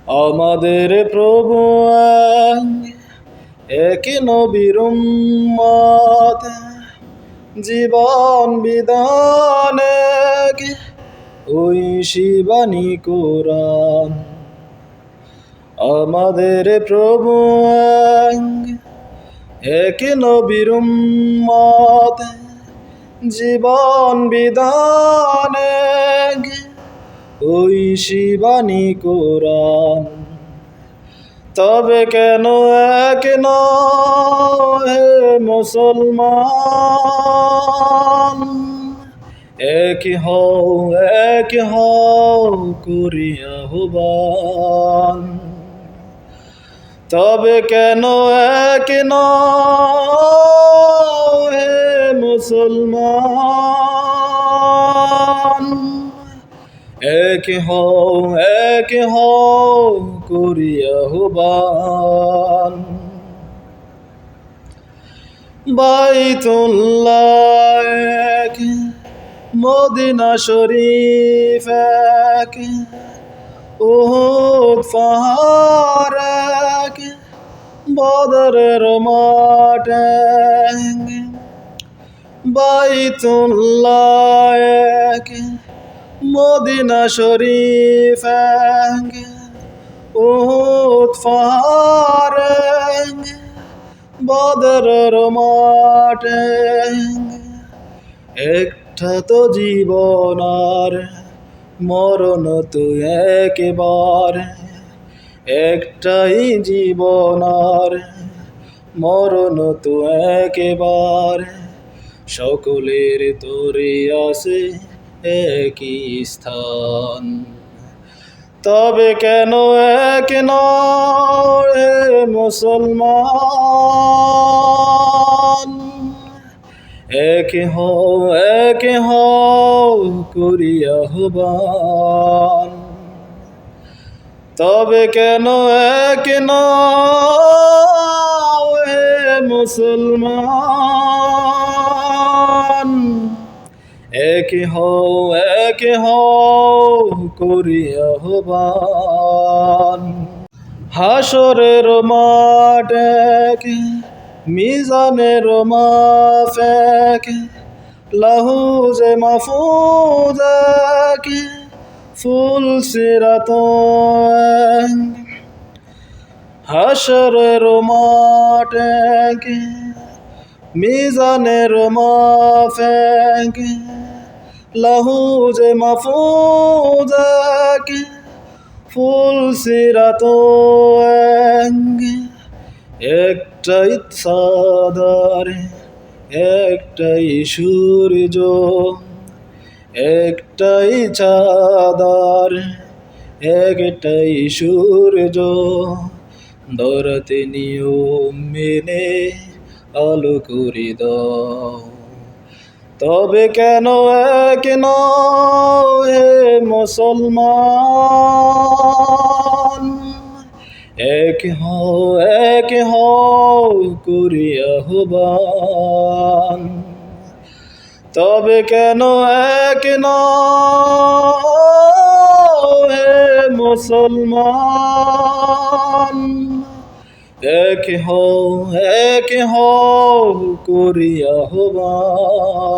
আমাদের প্রভু এক নবীর উম্মত, জীবন বিধান এক ঐশী বাণী কোরআন। আমাদের প্রভু এক নবীর উম্মত, জীবন বিধান এক ঐশী বাণী কোরআন। তবে কেন এক হে মুসলমান, এক হও করি আহ্বান। তবে কেন এক হে মুসলমান, এক হও করি আহ্বান। বাইতুল্লাহ এক, মদিনা শরীফ এক, উহুদ পাহাড় এক, বদরের মাঠ এক। বাইতুল্লাহ এক, মদিনা শরীফ এক, উহুদ পাহাড় এক, বদরের মাঠ এক। একটা তো জীবন আর মরণ তো একবার, একটাই জীবন আর মরণ তো একবার। সকলের তরে আছে একই স্থান। তবে কেন এক হে মুসলমান, এক হও করি আহ্বান। তবে কেন এক হে মুসলমান, এক হও করি আহ্বান। হাসরের মাঠ এক, মিজানের মাপ এক, লাহুজে মাহফুজ এক, ফুল সিরাত এক। হাসরের মাঠ এক, মিজানের মাপ এক, লাহুজে মাহফুজ এক, ফুল সিরাত এক। একটাই চাঁদার, একটাই সূর্য, একটাই চাঁদার, একটাই সূর্য। ধরাতে নিয়ম মেনে আলো করে দাও। তবে কেন এক হে মুসলমান, এক হও করি আহ্বান। তবে কেন এক হে মুসলমান, এক হও করি আহ্বান।